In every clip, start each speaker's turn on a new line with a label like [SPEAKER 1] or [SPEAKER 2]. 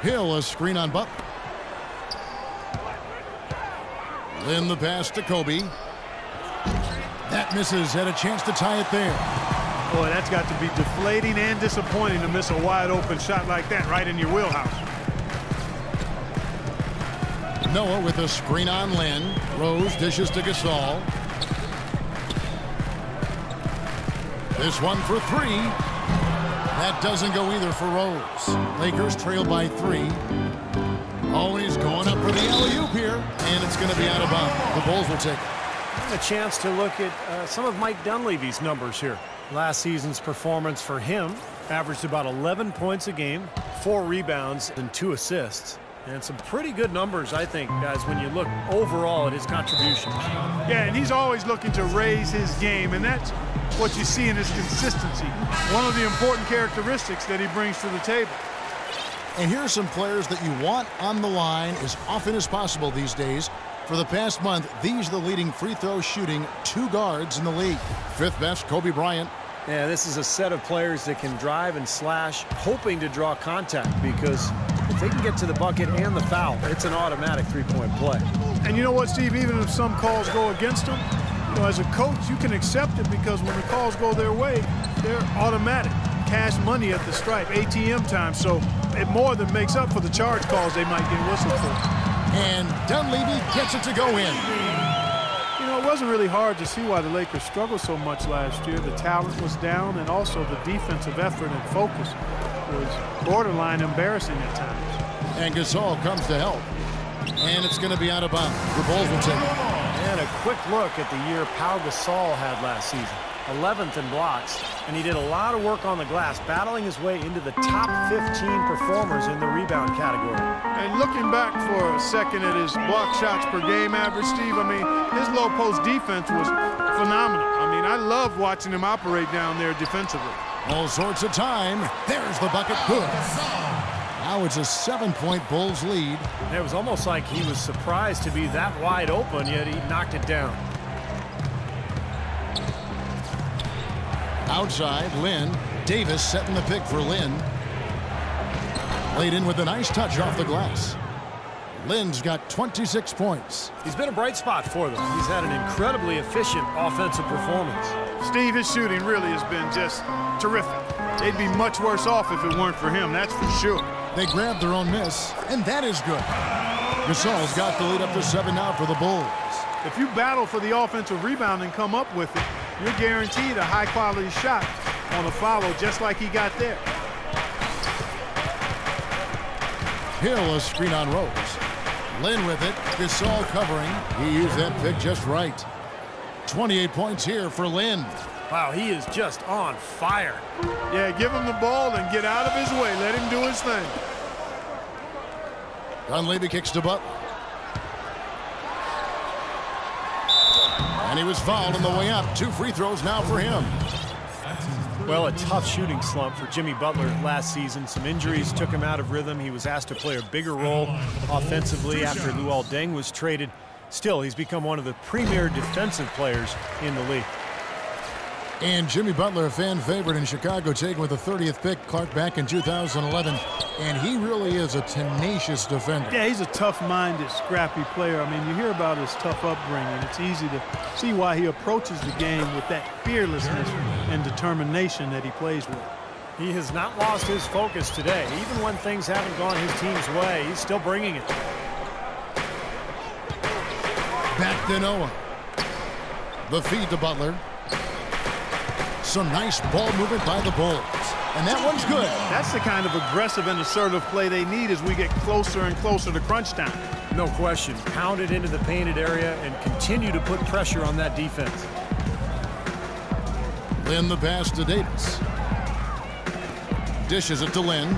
[SPEAKER 1] Hill, a screen on Butler. Lynn the pass to Kobe. That misses. Had a chance to tie it there.
[SPEAKER 2] Boy, that's got to be deflating and disappointing to miss a wide open shot like that right in your wheelhouse.
[SPEAKER 1] Noah with a screen on Lynn. Rose dishes to Gasol. This one for three. That doesn't go either for Rose. Lakers trail by 3. Always going up for the alley-oop here, and it's going to be out of bounds. The Bulls will take it.
[SPEAKER 3] A chance to look at some of Mike Dunleavy's numbers here. Last season's performance for him averaged about 11 points a game, 4 rebounds, and 2 assists. And some pretty good numbers, I think, guys, when you look overall at his contributions.
[SPEAKER 2] Yeah, and he's always looking to raise his game, and that's what you see in his consistency. One of the important characteristics that he brings to the table.
[SPEAKER 1] And here are some players that you want on the line as often as possible these days. For the past month, these are the leading free throw shooting 2 guards in the league. 5th best, Kobe Bryant.
[SPEAKER 3] Yeah, this is a set of players that can drive and slash, hoping to draw contact, because if they can get to the bucket and the foul, it's an automatic 3-point play.
[SPEAKER 2] And you know what, Steve? Even if some calls go against them, you know, as a coach, you can accept it because when the calls go their way, they're automatic. Cash money at the stripe, ATM time, so it more than makes up for the charge calls they might get whistled for.
[SPEAKER 1] And Dunleavy gets it to go in.
[SPEAKER 2] You know, it wasn't really hard to see why the Lakers struggled so much last year. The talent was down, and also the defensive effort and focus was borderline embarrassing at times.
[SPEAKER 1] And Gasol comes to help. And it's going to be out of bounds. The Bulls will take it.
[SPEAKER 3] And a quick look at the year Pau Gasol had last season. 11th in blocks, and he did a lot of work on the glass, battling his way into the top 15 performers in the rebound category.
[SPEAKER 2] And looking back for a second at his block shots per game average, Steve, I mean, his low post defense was phenomenal. I mean, I love watching him operate down there defensively.
[SPEAKER 1] All sorts of time. There's the bucket. Good. Now it's a 7-point Bulls lead.
[SPEAKER 3] And it was almost like he was surprised to be that wide open, yet he knocked it down.
[SPEAKER 1] Outside, Lynn. Davis setting the pick for Lynn. Laid in with a nice touch off the glass. Lynn's got 26 points.
[SPEAKER 3] He's been a bright spot for them. He's had an incredibly efficient offensive performance.
[SPEAKER 2] Steve, his shooting really has been just terrific. They'd be much worse off if it weren't for him, that's for sure.
[SPEAKER 1] They grabbed their own miss, and that is good. Gasol's got the lead up to 7 now for the Bulls.
[SPEAKER 2] If you battle for the offensive rebound and come up with it, you're guaranteed a high-quality shot on a follow just like he got there.
[SPEAKER 1] Hill, a screen on Rose. Lynn with it. Gasol covering. He used that pick just right. 28 points here for Lynn.
[SPEAKER 3] Wow, he is just on fire.
[SPEAKER 2] Yeah, give him the ball and get out of his way. Let him do his thing.
[SPEAKER 1] Dunleavy kicks to Butler. And he was fouled on the way up. 2 free throws now for him.
[SPEAKER 3] Well, a tough shooting slump for Jimmy Butler last season. Some injuries took him out of rhythm. He was asked to play a bigger role offensively after Luol Deng was traded. Still, he's become one of the premier defensive players in the league.
[SPEAKER 1] And Jimmy Butler, a fan favorite in Chicago, taken with the 30th pick, Clark, back in 2011. And he really is a tenacious defender.
[SPEAKER 2] Yeah, he's a tough-minded, scrappy player. I mean, you hear about his tough upbringing. It's easy to see why he approaches the game with that fearlessness and determination that he plays with.
[SPEAKER 3] He has not lost his focus today. Even when things haven't gone his team's way, he's still bringing it.
[SPEAKER 1] Back to Noah. The feed to Butler. Some nice ball movement by the Bulls. And that one's good.
[SPEAKER 2] That's the kind of aggressive and assertive play they need as we get closer and closer to crunch time.
[SPEAKER 3] No question. Pound it into the painted area and continue to put pressure on that defense.
[SPEAKER 1] Lynn the pass to Davis. Dishes it to Lynn.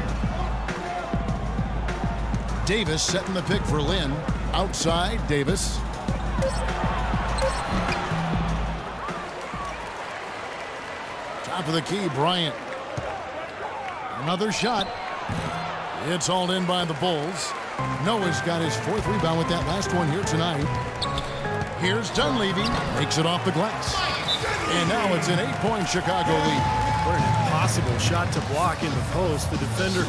[SPEAKER 1] Davis setting the pick for Lynn. Outside, Davis. Top of the key, Bryant. Another shot. It's hauled in by the Bulls. Noah's got his 4th rebound with that last one here tonight. Here's Dunleavy. Makes it off the glass. And now it's an 8-point Chicago lead.
[SPEAKER 3] What an impossible shot to block in the post. The defender,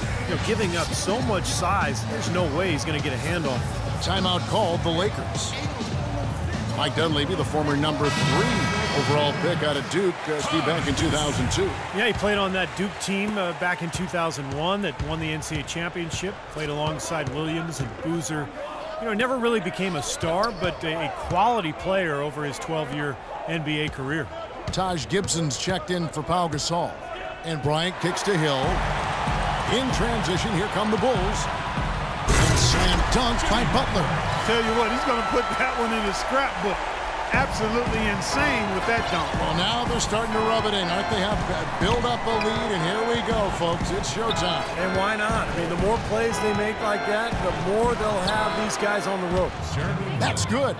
[SPEAKER 3] giving up so much size, there's no way he's going to get a hand on it.
[SPEAKER 1] Timeout called the Lakers. Mike Dunleavy, the former number 3 overall pick out of Duke, back in 2002.
[SPEAKER 3] Yeah, he played on that Duke team back in 2001 that won the NCAA championship. Played alongside Williams and Boozer. Never really became a star, but a quality player over his 12-year NBA career.
[SPEAKER 1] Taj Gibson's checked in for Pau Gasol. And Bryant kicks to Hill. In transition, here come the Bulls. And slam dunks by Butler.
[SPEAKER 2] Tell you what, he's going to put that one in his scrapbook. Absolutely insane with that dunk.
[SPEAKER 1] Well, now they're starting to rub it in, aren't they? Have build up a lead, and here we go, folks. It's showtime.
[SPEAKER 3] And why not? I mean, the more plays they make like that, the more they'll have these guys on the ropes.
[SPEAKER 1] That's good.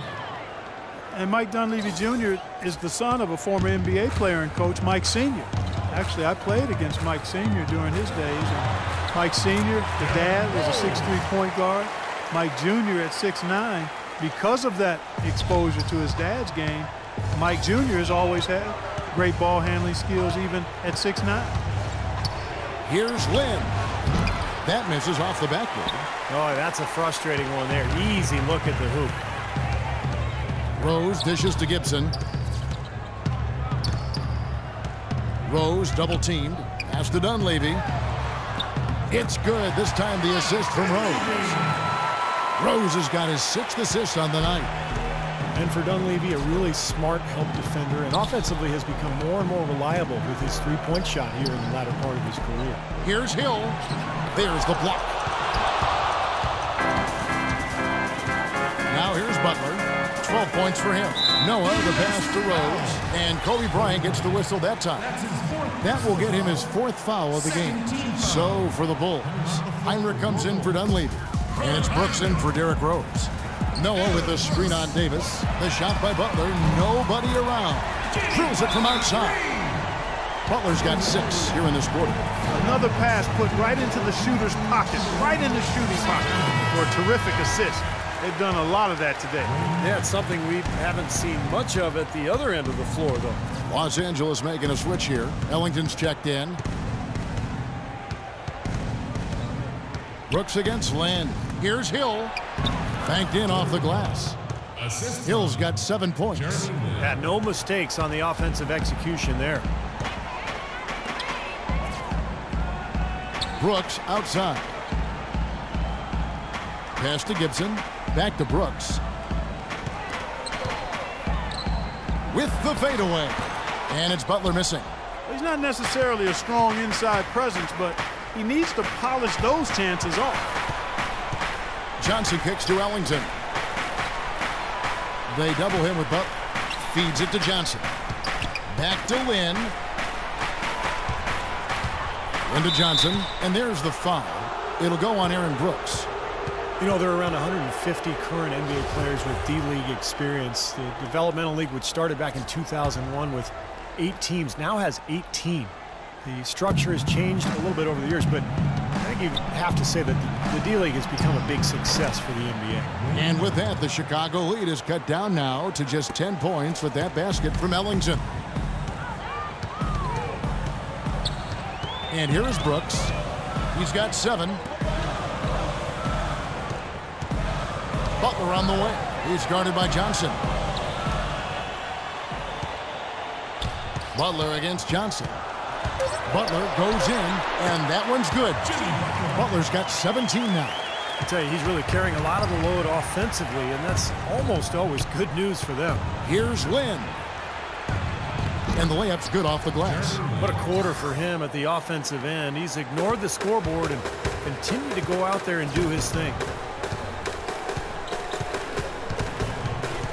[SPEAKER 2] And Mike Dunleavy Jr. is the son of a former NBA player and coach, Mike Sr. Actually, I played against Mike Sr. during his days. And Mike Sr., the dad, was a 6'3" point guard. Mike Jr. at 6'9". Because of that exposure to his dad's game, Mike Jr. has always had great ball handling skills even at 6'9".
[SPEAKER 1] Here's Lynn. That misses off the backboard.
[SPEAKER 3] Oh, that's a frustrating one there. Easy look at the hoop.
[SPEAKER 1] Rose dishes to Gibson. Rose double-teamed. Pass to Dunleavy. It's good. This time the assist from Rose. Rose has got his 6th assist on the night.
[SPEAKER 3] And for Dunleavy, a really smart help defender, and offensively has become more and more reliable with his three-point shot here in the latter part of his career.
[SPEAKER 1] Here's Hill. There's the block. Now here's Butler. 12 points for him. Noah, the pass to Rose. And Kobe Bryant gets the whistle that time. That will get him his 4th foul of the game. So for the Bulls, Heinrich comes in for Dunleavy. And it's Brooks in for Derrick Rose. Noah with the screen on Davis. The shot by Butler. Nobody around. Drills it from outside. Butler's got 6 here in this quarter.
[SPEAKER 2] Another pass put right into the shooter's pocket, right in the shooting pocket for a terrific assist. They've done a lot of that today.
[SPEAKER 3] Yeah, it's something we haven't seen much of at the other end of the floor, though.
[SPEAKER 1] Los Angeles making a switch here. Ellington's checked in. Brooks against Lynn. Here's Hill. Banked in off the glass. Hill's got 7 points.
[SPEAKER 3] Yeah, no mistakes on the offensive execution there.
[SPEAKER 1] Brooks outside. Pass to Gibson. Back to Brooks. With the fadeaway. And it's Butler missing.
[SPEAKER 2] He's not necessarily a strong inside presence, but he needs to polish those chances off.
[SPEAKER 1] Johnson kicks to Ellington. They double him with Butler. Feeds it to Johnson. Back to Lynn. Into Johnson. And there's the foul. It'll go on Aaron Brooks.
[SPEAKER 3] There are around 150 current NBA players with D-League experience. The developmental league, which started back in 2001 with 8 teams, now has 18. The structure has changed a little bit over the years, but I think you have to say that the D-League has become a big success for the NBA.
[SPEAKER 1] And with that, the Chicago lead is cut down now to just 10 points with that basket from Ellington. And here is Brooks. He's got 7. Butler on the way. He's guarded by Johnson. Butler against Johnson. Butler goes in, and that one's good. Butler's got 17 now.
[SPEAKER 3] I tell you, he's really carrying a lot of the load offensively, and that's almost always good news for them.
[SPEAKER 1] Here's Lynn. And the layup's good off the glass.
[SPEAKER 3] What a quarter for him at the offensive end. He's ignored the scoreboard and continued to go out there and do his thing.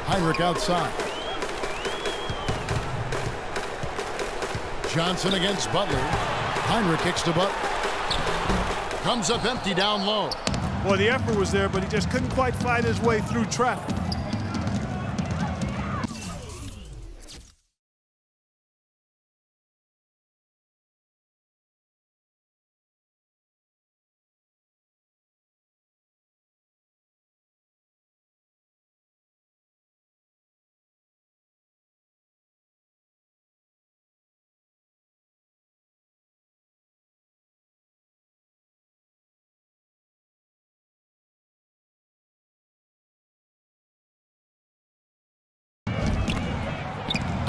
[SPEAKER 1] Heinrich outside. Johnson against Butler. Heinrich kicks to Butler. Comes up empty down low.
[SPEAKER 2] Well, the effort was there, but he just couldn't quite fight his way through traffic.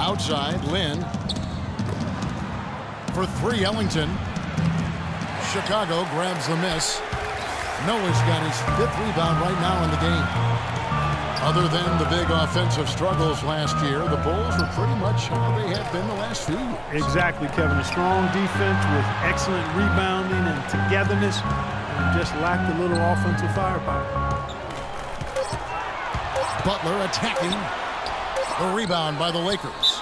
[SPEAKER 1] Outside, Lynn. For three, Ellington. Chicago grabs the miss. Noah's got his 5th rebound right now in the game. Other than the big offensive struggles last year, the Bulls were pretty much how they have been the last few years.
[SPEAKER 2] Exactly, Kevin. A strong defense with excellent rebounding and togetherness, and just lacked a little offensive firepower.
[SPEAKER 1] Butler attacking. The rebound by the Lakers.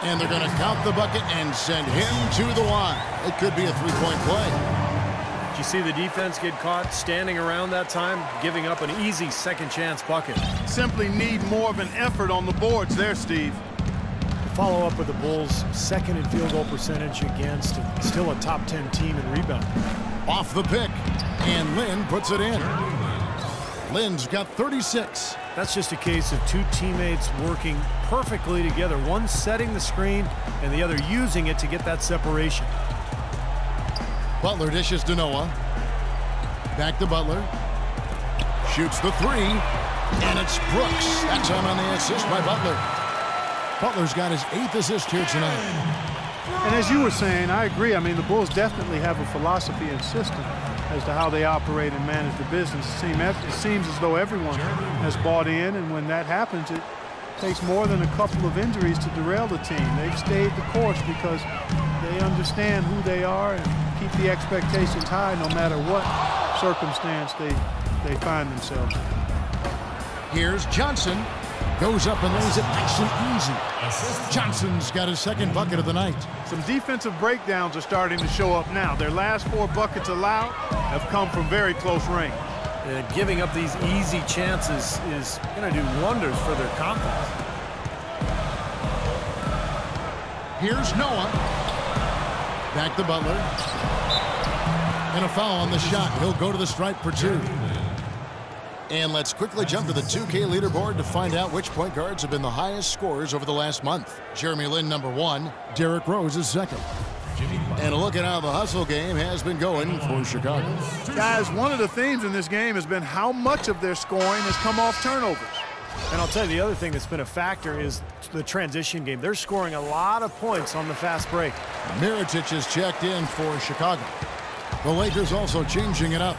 [SPEAKER 1] And they're going to count the bucket and send him to the line. It could be a three-point play.
[SPEAKER 3] Did you see the defense get caught standing around that time, giving up an easy second-chance bucket?
[SPEAKER 2] Simply need more of an effort on the boards there, Steve.
[SPEAKER 3] Follow up with the Bulls' second in field goal percentage against still a top 10 team in rebound.
[SPEAKER 1] Off the pick, and Lynn puts it in. Lynn's got 36.
[SPEAKER 3] That's just a case of two teammates working perfectly together, one setting the screen and the other using it to get that separation.
[SPEAKER 1] Butler dishes to Noah. Back to Butler. Shoots the three, and it's Brooks. That time on the assist by Butler. Butler's got his 8th assist here tonight.
[SPEAKER 2] And as you were saying, I agree. I mean, the Bulls definitely have a philosophy and system as to how they operate and manage the business. It seems as though everyone has bought in, and when that happens, it takes more than a couple of injuries to derail the team. They've stayed the course because they understand who they are and keep the expectations high no matter what circumstance they find themselves in.
[SPEAKER 1] Here's Johnson. Goes up and lays it nice and easy. Johnson's got his 2nd bucket of the night.
[SPEAKER 2] Some defensive breakdowns are starting to show up now. Their last 4 buckets allowed have come from very close range.
[SPEAKER 3] Giving up these easy chances is going to do wonders for their confidence.
[SPEAKER 1] Here's Noah. Back to Butler. And a foul on the shot. He'll go to the stripe for 2. And let's quickly jump to the 2K leaderboard to find out which point guards have been the highest scorers over the last month. Jeremy Lin, number 1. Derrick Rose is 2nd. And a look at how the hustle game has been going for Chicago.
[SPEAKER 2] Guys, one of the themes in this game has been how much of their scoring has come off turnovers.
[SPEAKER 3] And I'll tell you, the other thing that's been a factor is the transition game. They're scoring a lot of points on the fast break.
[SPEAKER 1] Mirotic is checked in for Chicago. The Lakers also changing it up.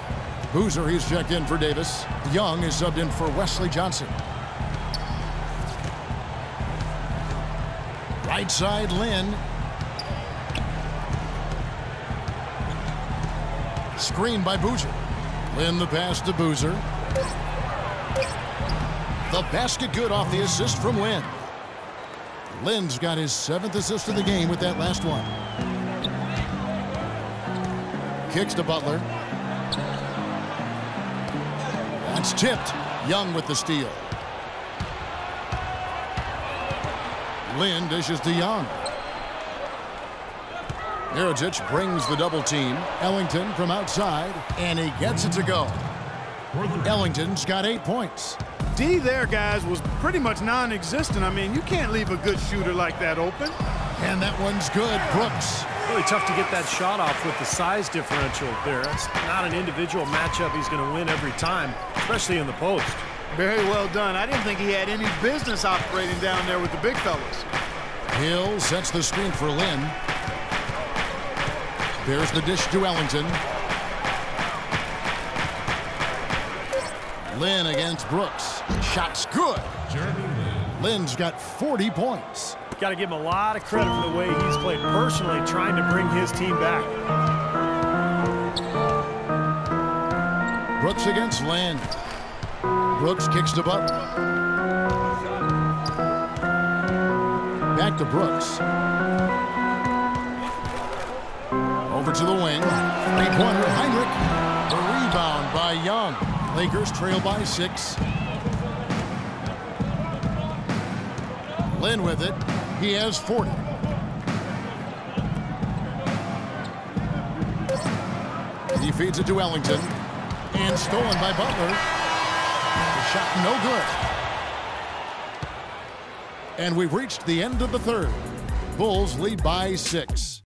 [SPEAKER 1] Boozer, he's checked in for Davis. Young is subbed in for Wesley Johnson. Right side, Lynn. Screen by Boozer. Lynn the pass to Boozer. The basket good off the assist from Lynn. Lynn's got his 7th assist of the game with that last one. Kicks to Butler. That's tipped. Young with the steal. Lynn dishes to Young. Mirotic brings the double team. Ellington from outside, and he gets it to go. Ellington's got 8 points.
[SPEAKER 2] D there, guys, was pretty much non-existent. I mean, you can't leave a good shooter like that open.
[SPEAKER 1] And that one's good. Brooks.
[SPEAKER 3] Really tough to get that shot off with the size differential there. It's not an individual matchup he's going to win every time, especially in the post.
[SPEAKER 2] Very well done. I didn't think he had any business operating down there with the big fellas.
[SPEAKER 1] Hill sets the screen for Lynn. There's the dish to Ellington. Lynn against Brooks. Shot's good. Lynn's got 40 points.
[SPEAKER 3] Got to give him a lot of credit for the way he's played personally, trying to bring his team back.
[SPEAKER 1] Brooks against Lynn. Brooks kicks to Butler. Back to Brooks. Over to the wing. Three-pointer, Heinrich. The rebound by Young. Lakers trail by 6. Lynn with it. He has 40. He feeds it to Ellington. And stolen by Butler. The shot no good. And we've reached the end of the third. Bulls lead by 6.